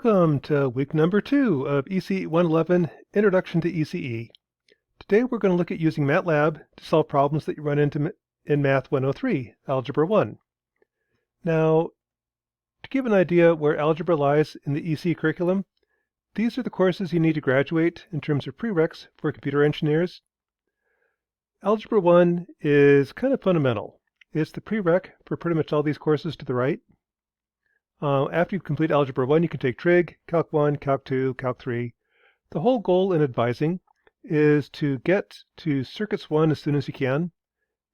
Welcome to week number 2 of ECE 111, Introduction to ECE. Today we're going to look at using MATLAB to solve problems that you run into in Math 103, Algebra 1. Now, to give an idea where algebra lies in the ECE curriculum, these are the courses you need to graduate in terms of prereqs for computer engineers. Algebra 1 is kind of fundamental. It's the prereq for pretty much all these courses to the right. After you complete Algebra 1, you can take Trig, Calc 1, Calc 2, Calc 3. The whole goal in advising is to get to Circuits 1 as soon as you can.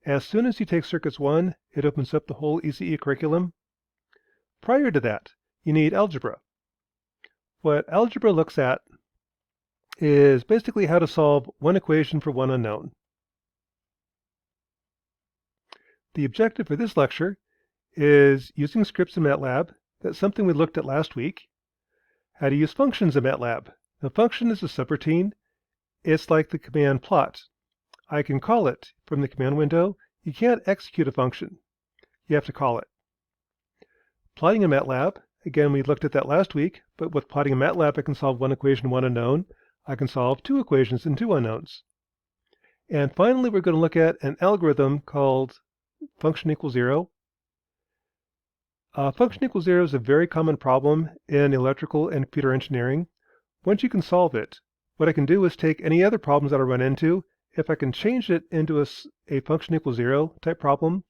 As soon as you take Circuits 1, it opens up the whole ECE curriculum. Prior to that, you need algebra. What algebra looks at is basically how to solve one equation for one unknown. The objective for this lecture is using scripts in MATLAB. That's something we looked at last week. How to use functions in MATLAB. A function is a subroutine. It's like the command plot. I can call it from the command window. You can't execute a function. You have to call it. Plotting in MATLAB. Again, we looked at that last week, but with plotting in MATLAB, I can solve one equation, one unknown. I can solve two equations and two unknowns. And finally, we're going to look at an algorithm called function equals zero. Function equals zero is a very common problem in electrical and computer engineering. Once you can solve it, what I can do is take any other problems that I run into. If I can change it into a function equals zero type problem,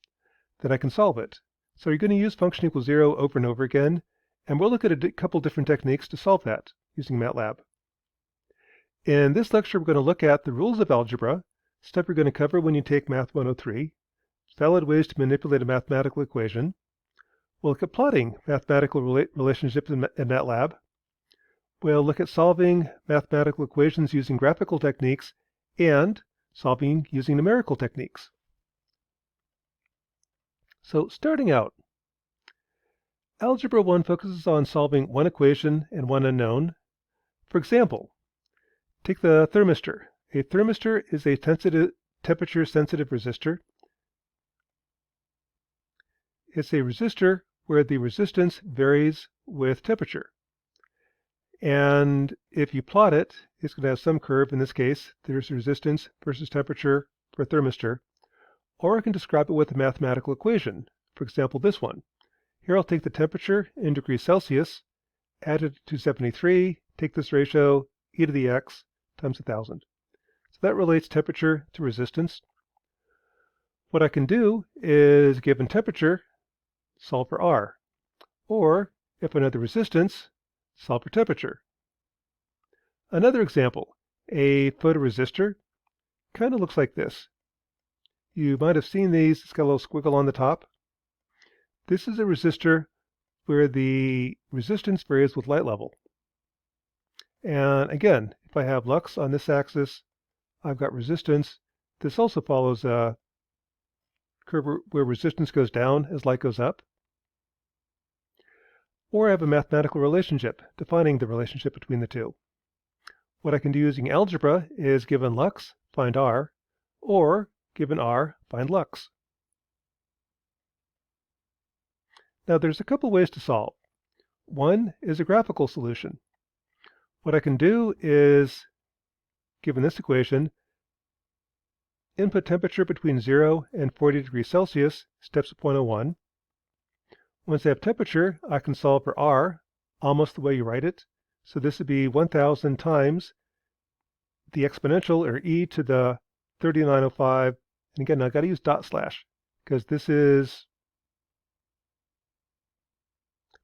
then I can solve it. So you're going to use function equals zero over and over again, and we'll look at a couple different techniques to solve that using MATLAB. In this lecture, we're going to look at the rules of algebra, stuff you're going to cover when you take Math 103, valid ways to manipulate a mathematical equation. We'll look at plotting mathematical relationships in MATLAB. We'll look at solving mathematical equations using graphical techniques and solving using numerical techniques. So starting out, Algebra 1 focuses on solving one equation and one unknown. For example, take the thermistor. A thermistor is a temperature-sensitive resistor. It's a resistor where the resistance varies with temperature. And if you plot it, it's going to have some curve. In this case, there's resistance versus temperature for a thermistor. Or I can describe it with a mathematical equation. For example, this one. Here I'll take the temperature in degrees Celsius, add it to 273, take this ratio, e to the x times 1,000. So that relates temperature to resistance. What I can do is, given temperature, solve for R. Or, if I know the resistance, solve for temperature. Another example, a photoresistor kind of looks like this. You might have seen these. It's got a little squiggle on the top. This is a resistor where the resistance varies with light level. And again, if I have lux on this axis, I've got resistance. This also follows a curve where resistance goes down as light goes up. Or I have a mathematical relationship, defining the relationship between the two. What I can do using algebra is, given lux, find R, or given R, find lux. Now there's a couple ways to solve. One is a graphical solution. What I can do is, given this equation, input temperature between 0 and 40 degrees Celsius, steps at 0.01. Once I have temperature, I can solve for R, almost the way you write it. So this would be 1,000 times the exponential, or e to the 3905. And again, I've got to use dot slash, because this is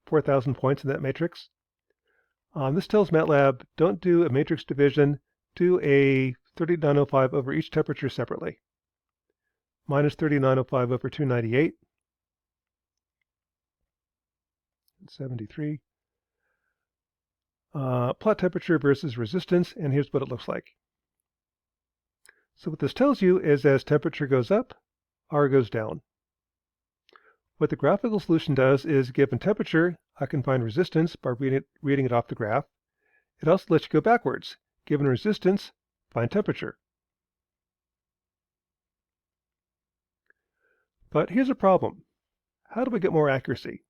4,000 points in that matrix. This tells MATLAB, don't do a matrix division, do a 3905 over each temperature separately. Minus 3905 over 298. 73. Plot temperature versus resistance, and here's what it looks like. So what this tells you is, as temperature goes up, R goes down. What the graphical solution does is, given temperature, I can find resistance by reading it off the graph. It also lets you go backwards. Given resistance, find temperature. But here's a problem. How do we get more accuracy?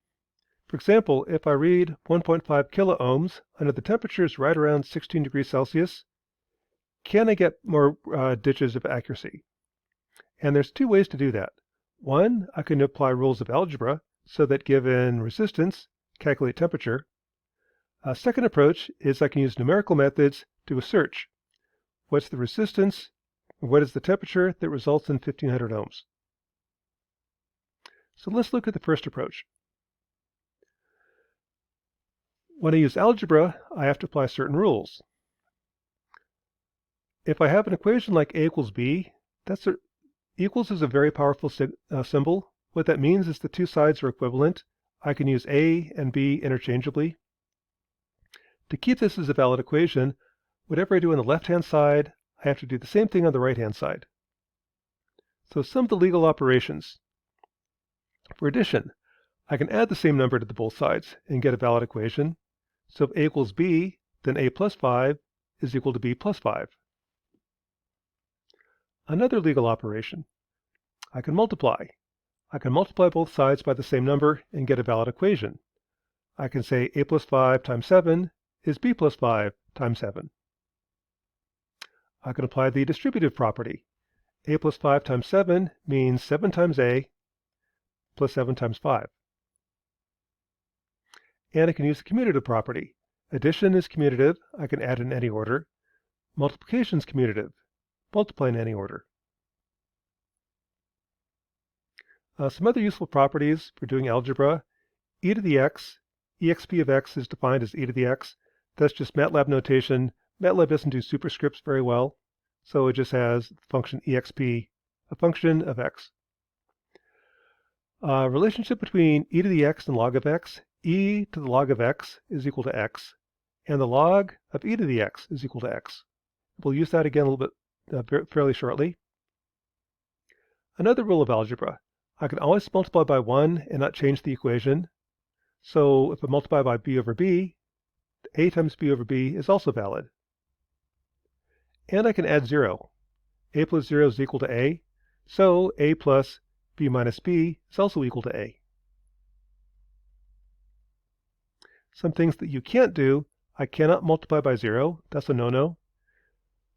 For example, if I read 1.5 kiloohms under the temperatures right around 16 degrees Celsius, can I get more digits of accuracy? And there's two ways to do that. One, I can apply rules of algebra so that given resistance, calculate temperature. A second approach is I can use numerical methods to search. What's the resistance? Or what is the temperature that results in 1500 ohms? So let's look at the first approach. When I use algebra, I have to apply certain rules. If I have an equation like a equals b, equals is a very powerful symbol. What that means is the two sides are equivalent. I can use a and b interchangeably. To keep this as a valid equation, whatever I do on the left-hand side, I have to do the same thing on the right-hand side. So some of the legal operations. For addition, I can add the same number to both sides and get a valid equation. So if a equals b, then a plus 5 is equal to b plus 5. Another legal operation. I can multiply. I can multiply both sides by the same number and get a valid equation. I can say a plus 5 times 7 is b plus 5 times 7. I can apply the distributive property. A plus 5 times 7 means 7 times a plus 7 times 5. And I can use the commutative property. Addition is commutative. I can add in any order. Multiplication is commutative. Multiply in any order. Some other useful properties for doing algebra. E to the x, exp of x is defined as e to the x. That's just MATLAB notation. MATLAB doesn't do superscripts very well, so it just has the function exp, a function of x. Relationship between e to the x and log of x. E to the log of x is equal to x, and the log of e to the x is equal to x. We'll use that again a little bit fairly shortly. Another rule of algebra. I can always multiply by 1 and not change the equation. So if I multiply by b over b, a times b over b is also valid. And I can add 0. A plus 0 is equal to a, so a plus b minus b is also equal to a. Some things that you can't do, I cannot multiply by 0. That's a no-no.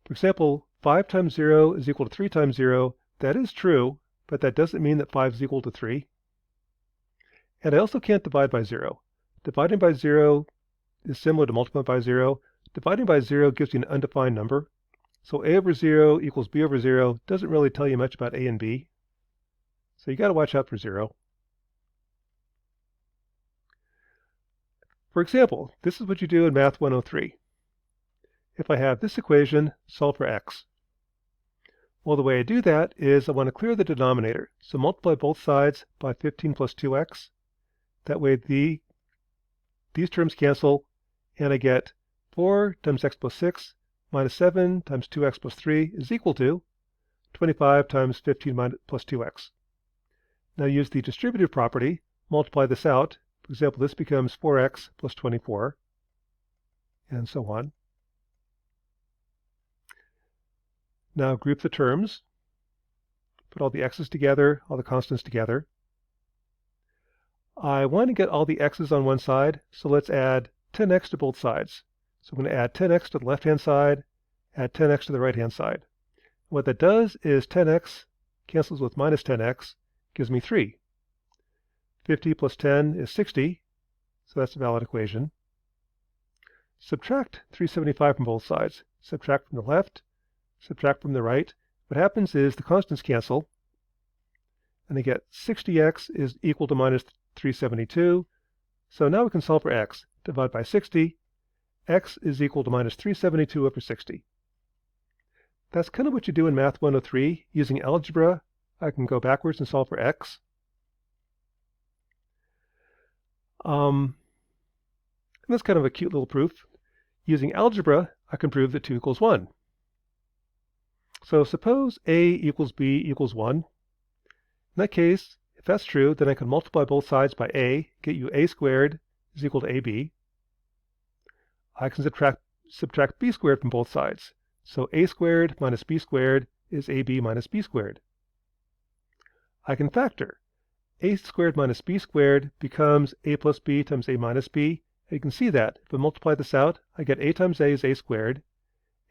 For example, 5 times 0 is equal to 3 times 0. That is true, but that doesn't mean that 5 is equal to 3. And I also can't divide by 0. Dividing by 0 is similar to multiplying by 0. Dividing by 0 gives you an undefined number. So a over 0 equals b over 0 doesn't really tell you much about a and b. So you got to watch out for 0. For example, this is what you do in Math 103. If I have this equation, solve for x. Well, the way I do that is I want to clear the denominator. So multiply both sides by 15 plus 2x. That way these terms cancel, and I get 4 times x plus 6 minus 7 times 2x plus 3 is equal to 25 times 15 plus 2x. Now use the distributive property, multiply this out. For example, this becomes 4x plus 24, and so on. Now group the terms. Put all the x's together, all the constants together. I want to get all the x's on one side, so let's add 10x to both sides. So I'm going to add 10x to the left-hand side, add 10x to the right-hand side. What that does is 10x cancels with minus 10x, gives me 3. 50 plus 10 is 60, so that's a valid equation. Subtract 375 from both sides. Subtract from the left, subtract from the right. What happens is the constants cancel, and I get 60x is equal to minus 372. So now we can solve for x. Divide by 60. X is equal to minus 372 over 60. That's kind of what you do in Math 103. Using algebra, I can go backwards and solve for x. And that's kind of a cute little proof. Using algebra, I can prove that 2 equals 1. So suppose a equals b equals 1. In that case, if that's true, then I can multiply both sides by a, get you a squared is equal to ab. I can subtract b squared from both sides. So a squared minus b squared is ab minus b squared. I can factor. a squared minus b squared becomes a plus b times a minus b. And you can see that. If I multiply this out, I get a times a is a squared.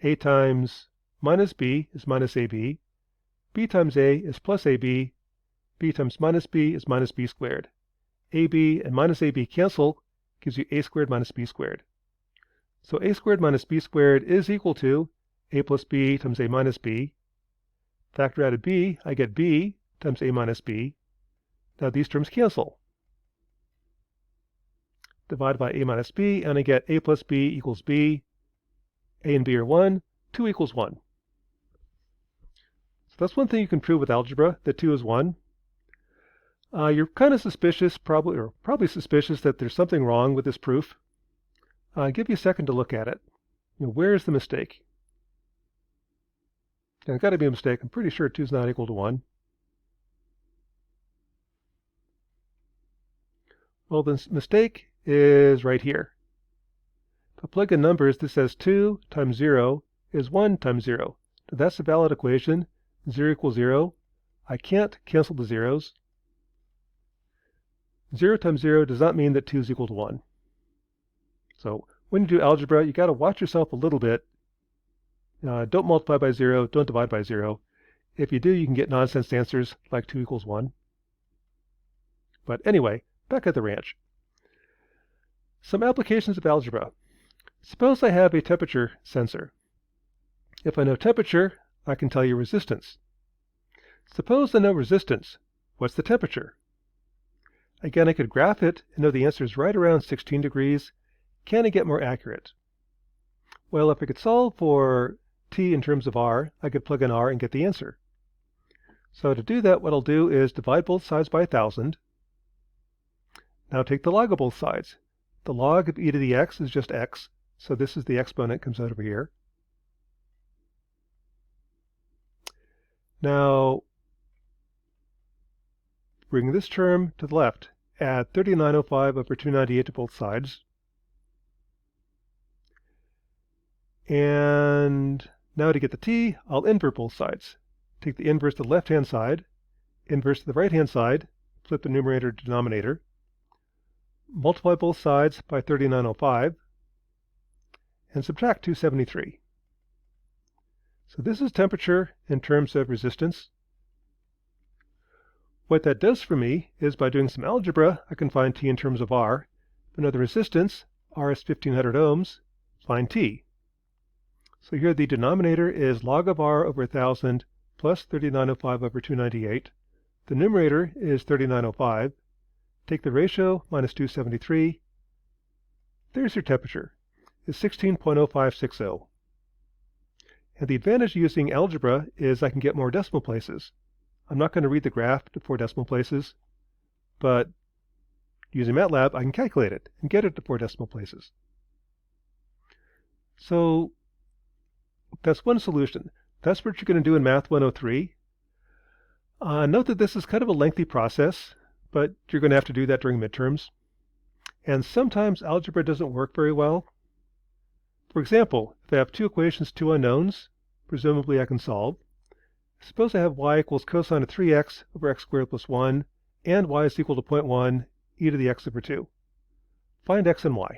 A times minus b is minus ab. B times a is plus ab. B times minus b is minus b squared. ab and minus ab cancel, gives you a squared minus b squared. So a squared minus b squared is equal to a plus b times a minus b. Factor out of b, I get b times a minus b. Now these terms cancel. Divide by a minus b, and I get a plus b equals b. A and b are 1, 2 equals 1. So that's one thing you can prove with algebra, that 2 is 1. You're kind of suspicious, probably suspicious that there's something wrong with this proof. I'll give you a second to look at it. Where's the mistake? There's got to be a mistake. I'm pretty sure 2 is not equal to 1. Well, the mistake is right here. If I plug in numbers, this says 2 times 0 is 1 times 0. Now that's a valid equation. 0 equals 0. I can't cancel the zeros. 0 times 0 does not mean that 2 is equal to 1. So when you do algebra, you got to watch yourself a little bit. Don't multiply by 0. Don't divide by 0. If you do, you can get nonsense answers like 2 equals 1. But anyway, back at the ranch. Some applications of algebra. Suppose I have a temperature sensor. If I know temperature, I can tell you resistance. Suppose I know resistance. What's the temperature? Again, I could graph it and know the answer is right around 16 degrees. Can I get more accurate? Well, if I could solve for t in terms of r, I could plug in r and get the answer. So to do that, what I'll do is divide both sides by 1,000. Now take the log of both sides. The log of e to the x is just x, so this is the exponent, comes out over here. Now, bring this term to the left. Add 3905 over 298 to both sides. And now to get the t, I'll invert both sides. Take the inverse to the left-hand side, inverse to the right-hand side, flip the numerator to denominator. Multiply both sides by 3905, and subtract 273. So this is temperature in terms of resistance. What that does for me is by doing some algebra, I can find T in terms of R. If I know the resistance, R is 1500 ohms, find T. So here the denominator is log of R over 1000 plus 3905 over 298. The numerator is 3905. Take the ratio minus 273. There's your temperature. It's 16.0560. And the advantage of using algebra is I can get more decimal places. I'm not going to read the graph to 4 decimal places, but using MATLAB, I can calculate it and get it to 4 decimal places. So that's one solution. That's what you're going to do in Math 103. Note that this is kind of a lengthy process, but you're going to have to do that during midterms. And sometimes algebra doesn't work very well. For example, if I have 2 equations, 2 unknowns, presumably I can solve. Suppose I have y equals cosine of 3x over x squared plus 1, and y is equal to 0.1 e to the x over 2. Find x and y.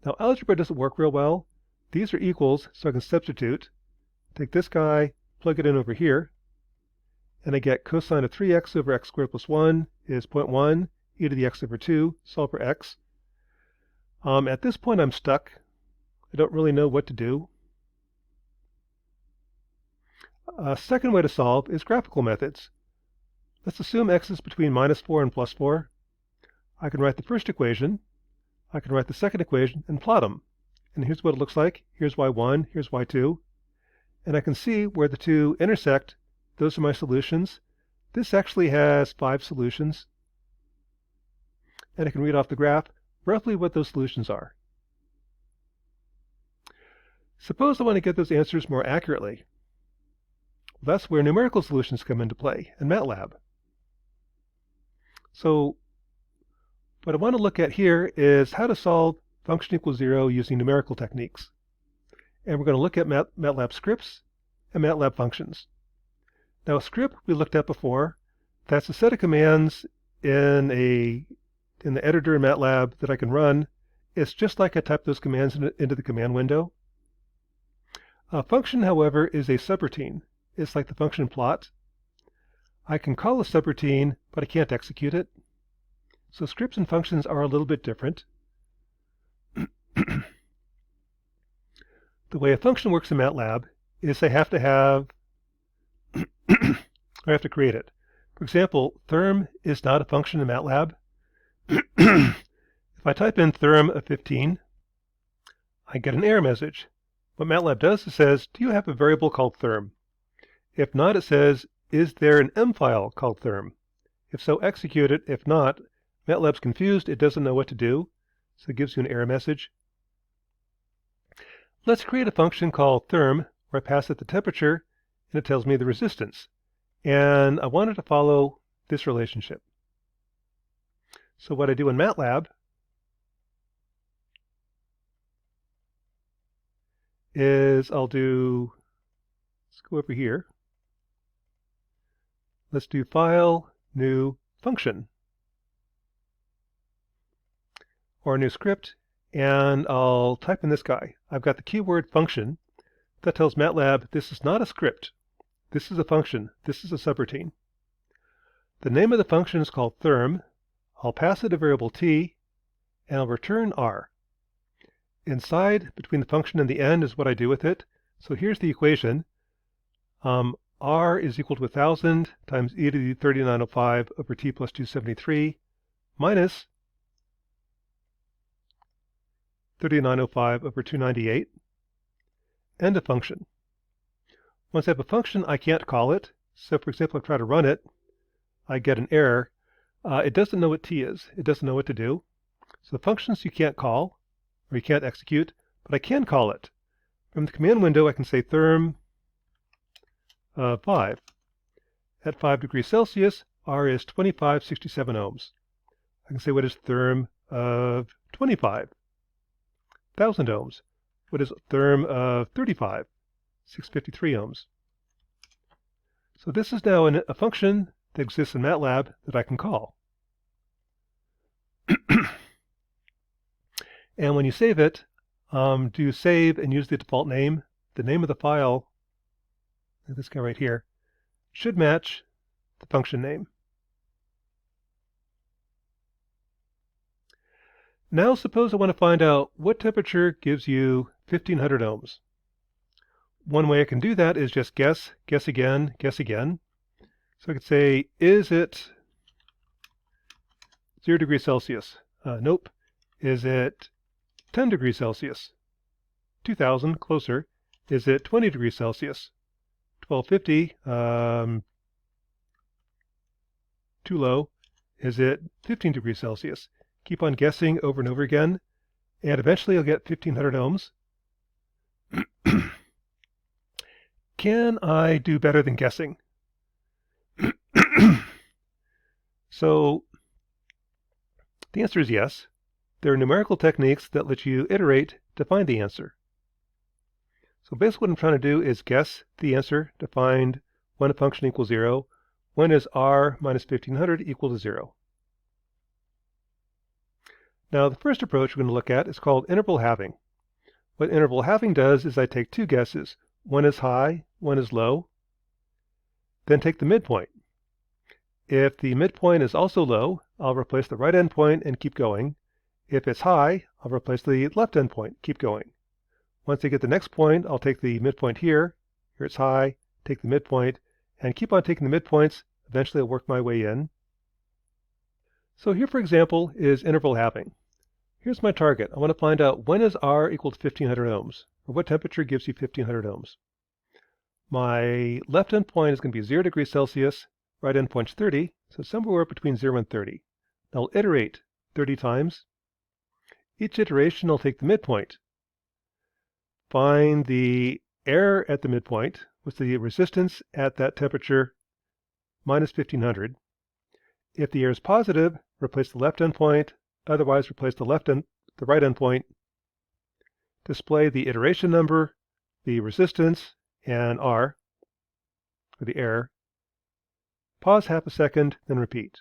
Now algebra doesn't work real well. These are equals, so I can substitute. Take this guy, plug it in over here, and I get cosine of 3x over x squared plus 1 is 0.1 e to the x over 2. Solve for x. At this point I'm stuck. I don't really know what to do. A second way to solve is graphical methods. Let's assume x is between minus 4 and plus 4. I can write the first equation. I can write the second equation and plot them. And here's what it looks like. Here's y1, here's y2. And I can see where the two intersect. Those are my solutions. This actually has 5 solutions. And I can read off the graph roughly what those solutions are. Suppose I want to get those answers more accurately. That's where numerical solutions come into play in MATLAB. So what I want to look at here is how to solve function equals 0 using numerical techniques. And we're going to look at MATLAB scripts and MATLAB functions. Now a script we looked at before. That's a set of commands in the editor in MATLAB that I can run. It's just like I type those commands into the command window. A function, however, is a subroutine. It's like the function plot. I can call a subroutine, but I can't execute it. So scripts and functions are a little bit different. The way a function works in MATLAB is I have to create it. For example, therm is not a function in MATLAB. If I type in therm of 15, I get an error message. What MATLAB does is it says, do you have a variable called therm? If not, it says, is there an M file called therm? If so, execute it. If not, MATLAB's confused. It doesn't know what to do, so it gives you an error message. Let's create a function called therm, where I pass it the temperature, and it tells me the resistance. And I want it to follow this relationship. So what I do in MATLAB is let's go over here. Let's do File, New Function, or a new script, and I'll type in this guy. I've got the keyword function. That tells MATLAB this is not a script. This is a function. This is a subroutine. The name of the function is called therm. I'll pass it a variable t, and I'll return r. Inside, between the function and the end, is what I do with it. So here's the equation. R is equal to 1,000 times e to the 3905 over t plus 273 minus 3905 over 298. End of function. Once I have a function, I can't call it. So for example, if I try to run it, I get an error. It doesn't know what t is. It doesn't know what to do. So functions you can't call, or you can't execute, but I can call it. From the command window, I can say therm 5. At 5 degrees Celsius, R is 2567 ohms. I can say what is therm of 25,000 ohms. What is therm of 35? 653 ohms. So this is now a function that exists in MATLAB that I can call. And when you save it, do save and use the default name. The name of the file, this guy right here, should match the function name. Now suppose I want to find out what temperature gives you 1500 ohms. One way I can do that is just guess again, guess again. So I could say, is it 0 degrees Celsius? Nope. Is it 10 degrees Celsius? 2000, closer. Is it 20 degrees Celsius? 1250, too low. Is it 15 degrees Celsius? Keep on guessing over and over again, and eventually I'll get 1500 ohms. Can I do better than guessing? So the answer is yes. There are numerical techniques that let you iterate to find the answer. So basically what I'm trying to do is guess the answer to find when a function equals 0. When is r minus 1500 equal to 0? Now the first approach we're going to look at is called interval halving. What interval halving does is I take two guesses. One is high, one is low. Then take the midpoint. If the midpoint is also low, I'll replace the right endpoint and keep going. If it's high, I'll replace the left endpoint, keep going. Once I get the next point, I'll take the midpoint here. Here it's high, take the midpoint, and keep on taking the midpoints. Eventually I'll work my way in. So here, for example, is interval halving. Here's my target. I want to find out when is R equal to 1500 ohms, or what temperature gives you 1500 ohms. My left endpoint is going to be 0 degrees Celsius, right endpoint's 30, so somewhere between 0 and 30. I'll iterate 30 times. Each iteration I'll take the midpoint. Find the error at the midpoint, with the resistance at that temperature minus 1500. If the error is positive, replace the left endpoint, otherwise replace the right endpoint. Display the iteration number, the resistance, and R, for the error. pause half a second, then repeat.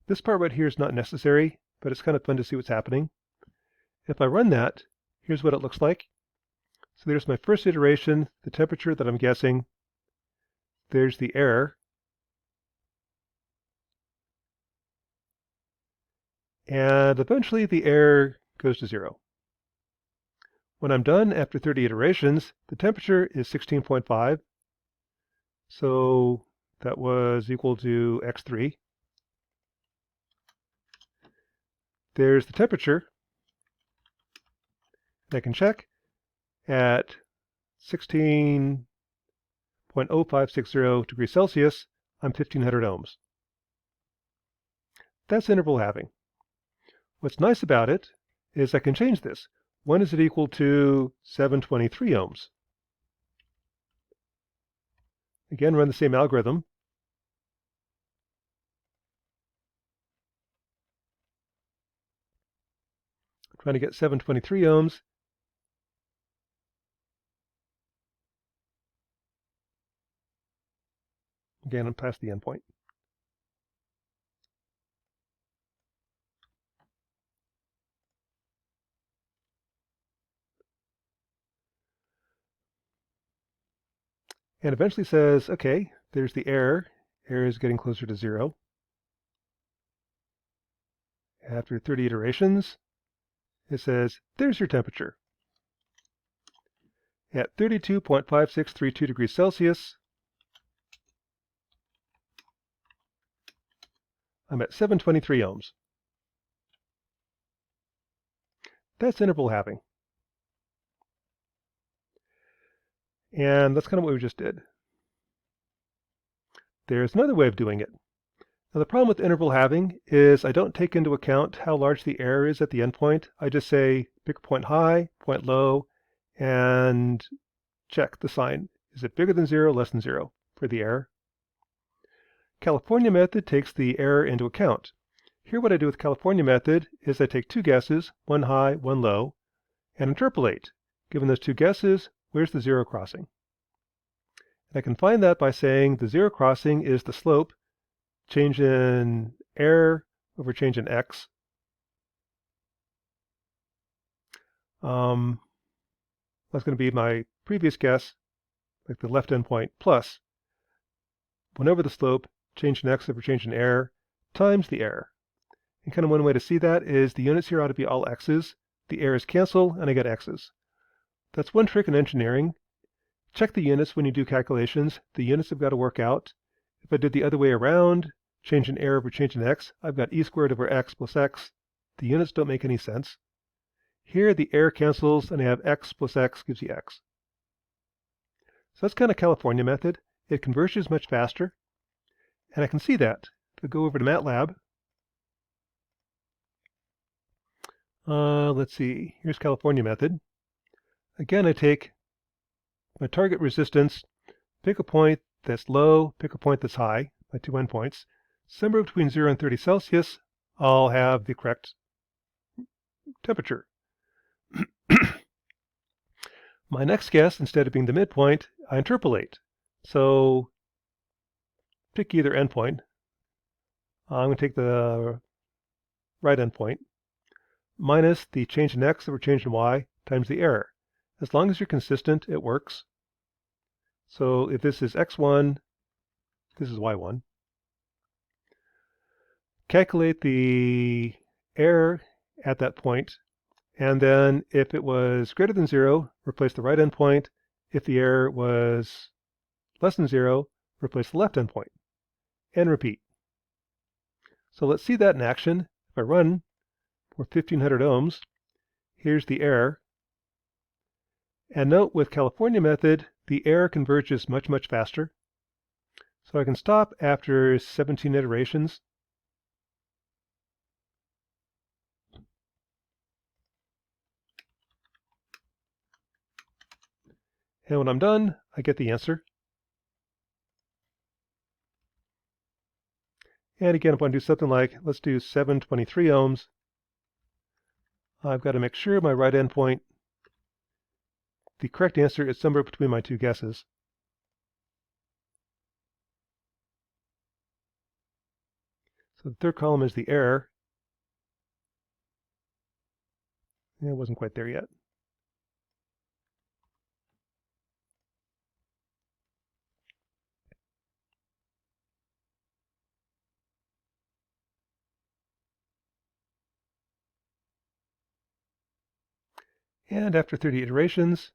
This part right here is not necessary, but it's kind of fun to see what's happening. If I run that, here's what it looks like. So there's my first iteration, the temperature that I'm guessing. There's the error. And eventually the error goes to 0. When I'm done after 30 iterations, the temperature is 16.5. So that was equal to x3. There's the temperature. I can check at 16.0560 degrees Celsius, I'm 1500 ohms. That's interval halving. What's nice about it is I can change this. When is it equal to 723 ohms? Again, run the same algorithm. I'm trying to get 723 ohms. Again, I'm past the endpoint. And eventually says, okay, there's the error. Error is getting closer to 0. After 30 iterations, it says, there's your temperature. At 32.5632 degrees Celsius, I'm at 723 ohms. That's interval halving. And that's kind of what we just did. There's another way of doing it. Now the problem with interval halving is I don't take into account how large the error is at the endpoint. I just say pick a point high, point low, and check the sign. Is it bigger than 0, less than 0 for the error? California method takes the error into account. Here what I do with California method is I take two guesses, one high, one low, and interpolate. Given those two guesses, where's the 0 crossing? And I can find that by saying the 0 crossing is the slope, change in error over change in x. That's going to be my previous guess, like the left endpoint, plus 1 over the slope, change in x over change in error, times the error. And kind of one way to see that is the units here ought to be all x's. The errors cancel, and I get x's. That's one trick in engineering. Check the units when you do calculations. The units have got to work out. If I did the other way around, change in error over change in x, I've got e squared over x plus x. The units don't make any sense. Here, the error cancels, and I have x plus x gives you x. So that's kind of California method. It converges much faster, and I can see that. If I go over to MATLAB, let's see, here's California method. Again, I take my target resistance, pick a point that's low, pick a point that's high, my two endpoints. Somewhere between 0 and 30 Celsius, I'll have the correct temperature. My next guess, instead of being the midpoint, I interpolate. So pick either endpoint. I'm going to take the right endpoint, minus the change in x over change in y times the error. As long as you're consistent, it works. So if this is x1, this is y1. Calculate the error at that point, and then if it was greater than 0, replace the right endpoint. If the error was less than 0, replace the left endpoint, and repeat. So let's see that in action. If I run for 1500 ohms, here's the error. And note with California method, the error converges much, much faster. So I can stop after 17 iterations. And when I'm done, I get the answer. And again, if I want to do something like, let's do 723 ohms, I've got to make sure my right endpoint, the correct answer is somewhere between my two guesses. So the third column is the error. It wasn't quite there yet. And after 30 iterations,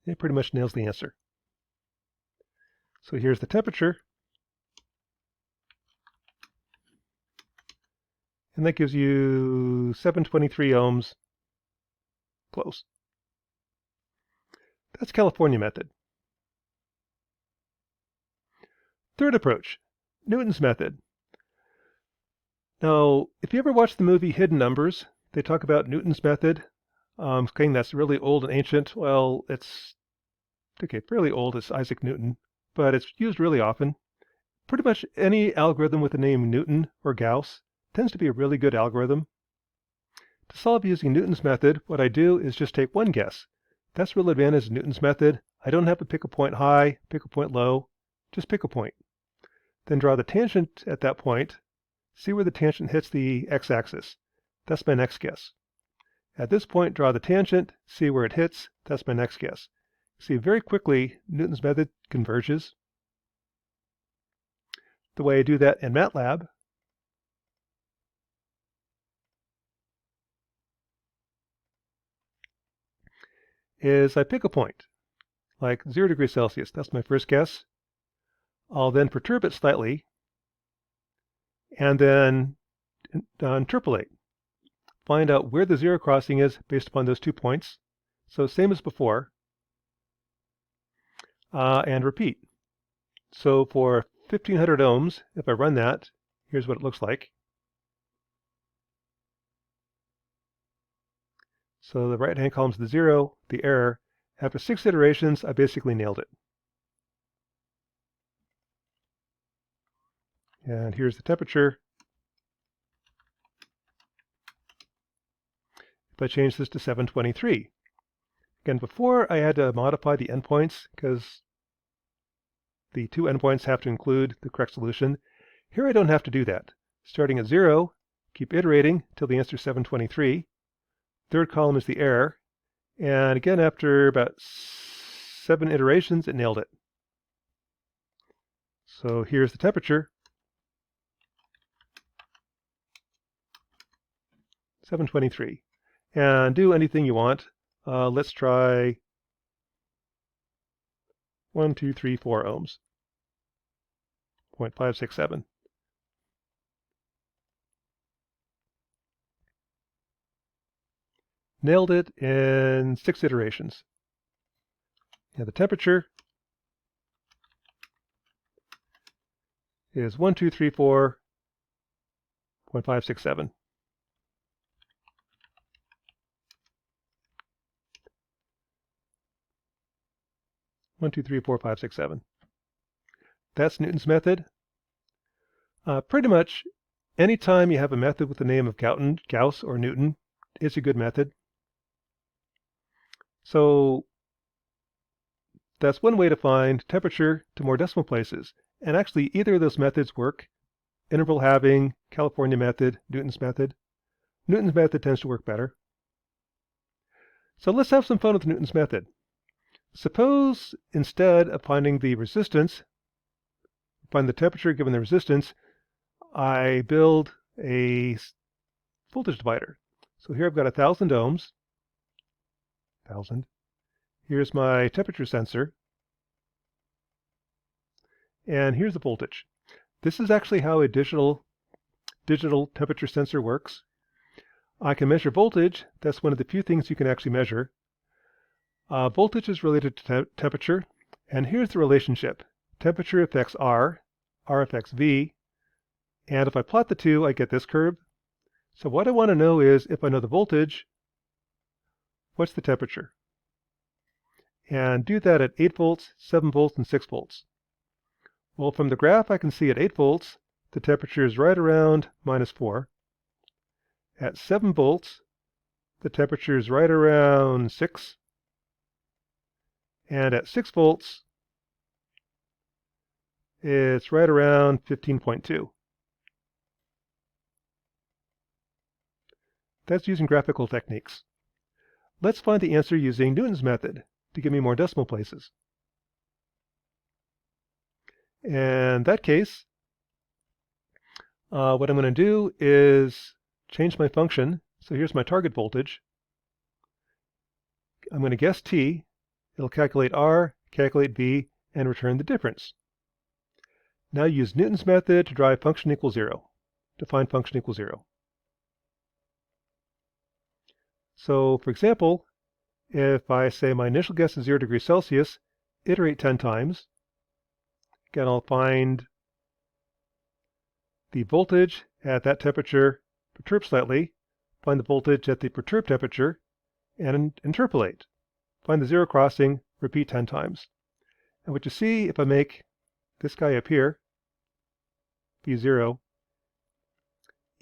it pretty much nails the answer. So here's the temperature. And that gives you 723 ohms. Close. That's California method. Third approach, Newton's method. Now, if you ever watch the movie Hidden Numbers, they talk about Newton's method, saying that's really old and ancient. Well, it's okay, fairly old. It's Isaac Newton, but it's used really often. Pretty much any algorithm with the name Newton or Gauss tends to be a really good algorithm. To solve using Newton's method, what I do is just take one guess. That's the real advantage of Newton's method. I don't have to pick a point high, pick a point low, just pick a point. Then draw the tangent at that point, see where the tangent hits the x-axis. That's my next guess. At this point, draw the tangent, see where it hits. That's my next guess. See, very quickly, Newton's method converges. The way I do that in MATLAB is I pick a point, like 0 degrees Celsius. That's my first guess. I'll then perturb it slightly, and then interpolate. Find out where the zero crossing is based upon those 2 points. So same as before, and repeat. So for 1500 ohms, if I run that, here's what it looks like. So the right-hand column is the zero, the error. After 6 iterations, I basically nailed it. And here's the temperature. If I change this to 723. Again, before I had to modify the endpoints because the 2 endpoints have to include the correct solution. Here I don't have to do that. Starting at 0, keep iterating till the answer is 723. Third column is the error. And again, after about 7 iterations, it nailed it. So here's the temperature. 723. And do anything you want. Let's try 1, 2, 3, 4 ohms. 0.567. Nailed it in 6 iterations. And the temperature is 1, 2, 3, 4, 0.567. One, two, three, four, five, six, seven. That's Newton's method. Pretty much any time you have a method with the name of Gauss or Newton, it's a good method. So that's one way to find temperature to more decimal places. And actually, either of those methods work. Interval halving, California method, Newton's method. Newton's method tends to work better. So let's have some fun with Newton's method. Suppose instead of finding the resistance, find the temperature given the resistance, I build a voltage divider. So here I've got 1,000 ohms. 1,000. Here's my temperature sensor. And here's the voltage. This is actually how a digital temperature sensor works. I can measure voltage. That's one of the few things you can actually measure. Voltage is related to temperature. And here's the relationship. Temperature affects R, R affects V. And if I plot the two, I get this curve. So what I want to know is, if I know the voltage, what's the temperature? And do that at 8 volts, 7 volts, and 6 volts. Well, from the graph, I can see at 8 volts, the temperature is right around -4. At 7 volts, the temperature is right around 6. And at 6 volts, it's right around 15.2. That's using graphical techniques. Let's find the answer using Newton's method to give me more decimal places. In that case, what I'm going to do is change my function. So here's my target voltage. I'm going to guess t. It'll calculate r, calculate v, and return the difference. Now use Newton's method to drive function equals 0, to find function equals 0. So for example, if I say my initial guess is 0 degrees Celsius, iterate 10 times. Again, I'll find the voltage at that temperature perturbed slightly, find the voltage at the perturbed temperature, and interpolate. Find the zero crossing, repeat 10 times. And what you see, if I make this guy up here, V0,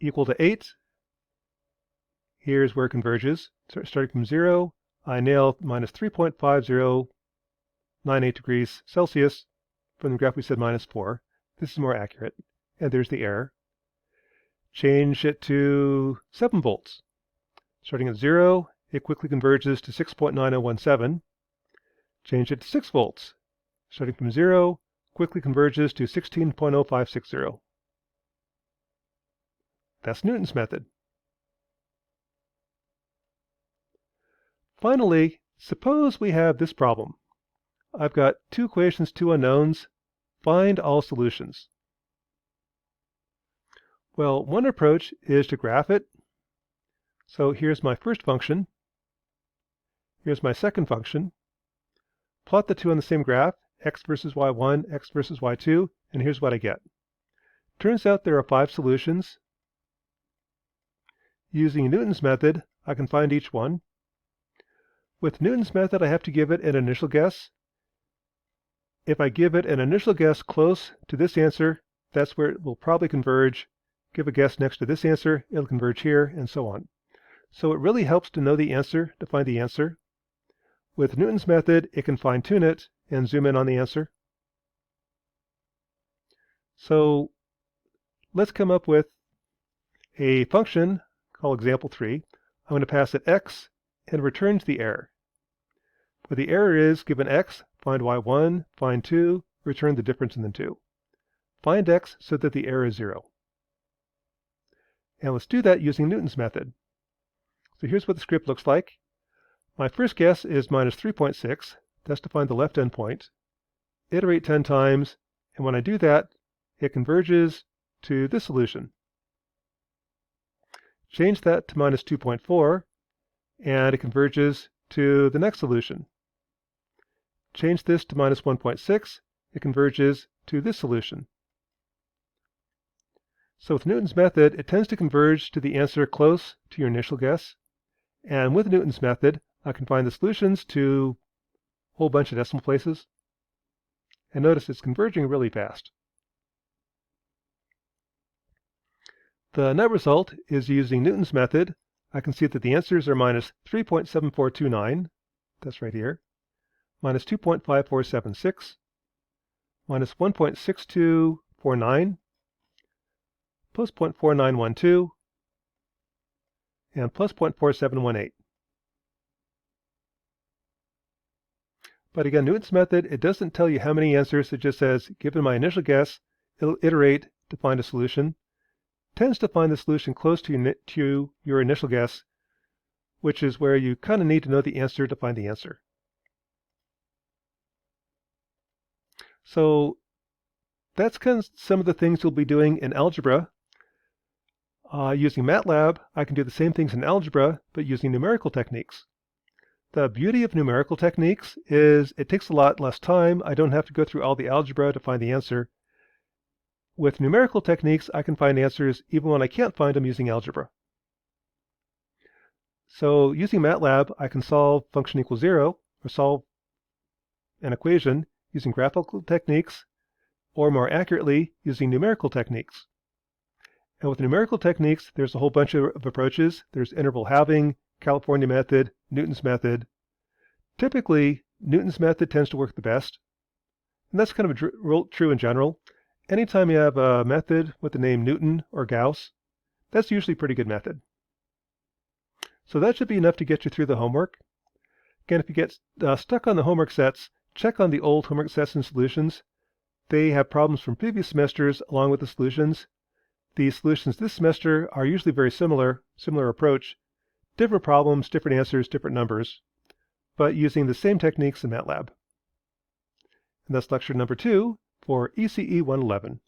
equal to 8, here's where it converges. So starting from 0, I nail minus 3.5098 degrees Celsius. From the graph we said minus 4. This is more accurate. And there's the error. Change it to 7 volts. Starting at 0, it quickly converges to 6.9017. Change it to 6 volts. Starting from 0, quickly converges to 16.0560. That's Newton's method. Finally, suppose we have this problem. I've got 2 equations, 2 unknowns. Find all solutions. Well, one approach is to graph it. So here's my first function. Here's my second function. Plot the two on the same graph, x versus y1, x versus y2, and here's what I get. Turns out there are 5 solutions. Using Newton's method, I can find each one. With Newton's method, I have to give it an initial guess. If I give it an initial guess close to this answer, that's where it will probably converge. Give a guess next to this answer, it'll converge here, and so on. So it really helps to know the answer to find the answer. With Newton's method, it can fine-tune it and zoom in on the answer. So let's come up with a function called example 3. I'm going to pass it x and returns the error. Where the error is, given x, find y1, find 2, return the difference in the 2. Find x so that the error is 0. And let's do that using Newton's method. So here's what the script looks like. My first guess is minus 3.6. That's to find the left endpoint. Iterate 10 times, and when I do that, it converges to this solution. Change that to minus 2.4, and it converges to the next solution. Change this to minus 1.6, it converges to this solution. So with Newton's method, it tends to converge to the answer close to your initial guess. And with Newton's method, I can find the solutions to a whole bunch of decimal places. And notice it's converging really fast. The net result is using Newton's method. I can see that the answers are minus 3.7429, that's right here, minus 2.5476, minus 1.6249, plus 0.4912, and plus 0.4718. But again, Newton's method, it doesn't tell you how many answers. It just says, given my initial guess, it'll iterate to find a solution. Tends to find the solution close to your initial guess, which is where you kind of need to know the answer to find the answer. So that's kind of some of the things you'll be doing in algebra. Using MATLAB, I can do the same things in algebra, but using numerical techniques. The beauty of numerical techniques is it takes a lot less time. I don't have to go through all the algebra to find the answer. With numerical techniques, I can find answers even when I can't find them using algebra. So using MATLAB, I can solve function equals 0, or solve an equation using graphical techniques, or more accurately, using numerical techniques. And with numerical techniques, there's a whole bunch of approaches. There's interval halving, California method, Newton's method. Typically, Newton's method tends to work the best. And that's kind of true in general. Anytime you have a method with the name Newton or Gauss, that's usually a pretty good method. So that should be enough to get you through the homework. Again, if you get stuck on the homework sets, check on the old homework sets and solutions. They have problems from previous semesters along with the solutions. The solutions this semester are usually very similar approach, different problems, different answers, different numbers, but using the same techniques in MATLAB. And that's lecture number 2 for ECE 111.